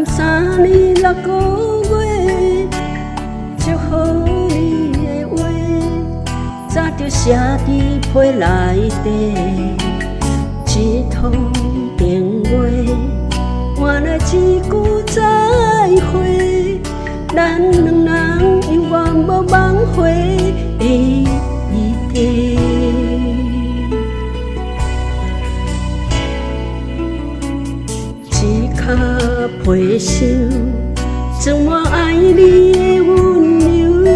甘3年6个月，祝福你的话，早就写伫被内底。一通电话，换来一句再会，咱两人永远无挽回的余地。一脚皮箱，装满爱你的温柔，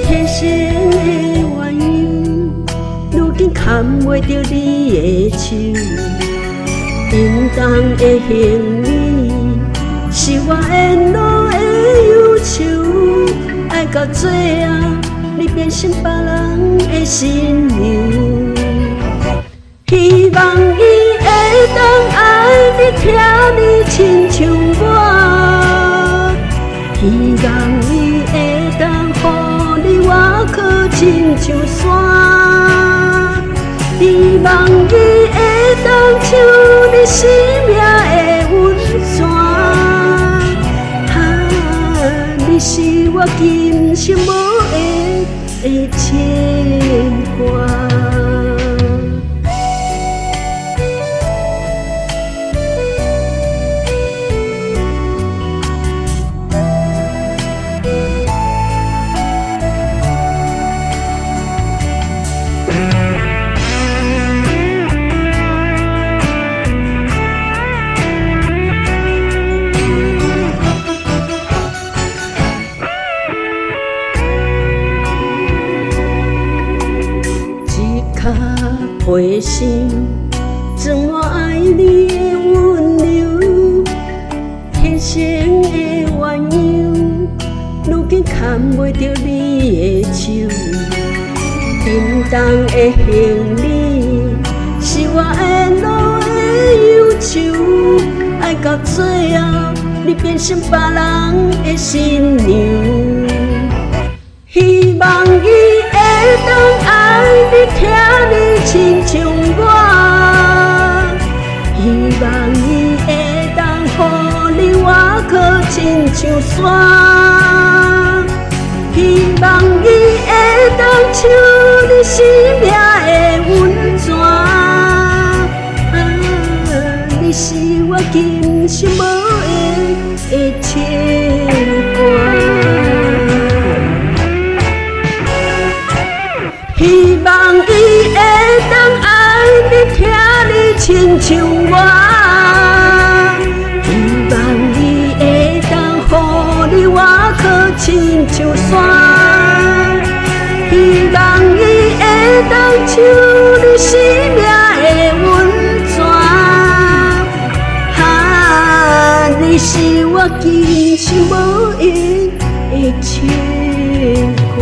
天生的鸳鸯，如今牵袂着你的手。沉重的行李，是我沿路的忧愁，爱到最后，你变成别人的新娘。希望伊会当爱你，听你亲像我；希望伊会当予你我靠亲像山；希望伊会当像你生命的温泉。你是我今生无缘的牵挂。皮箱装满爱你的温柔，天生的鸳鸯，如今牵袂着你的手。沉重的行李，是我沿路的忧愁，爱到最后，你变成别人的新娘。希望伊会当爱你，听你亲像我；希望伊会当予你我靠亲像山；希望伊会当像你生命的温泉。你是我今生无缘的牵挂。希望伊会当爱你，听你亲像我；希望伊会当予你我靠亲像山；希望伊会当像你生命的温泉。你是我今生无缘的牵挂。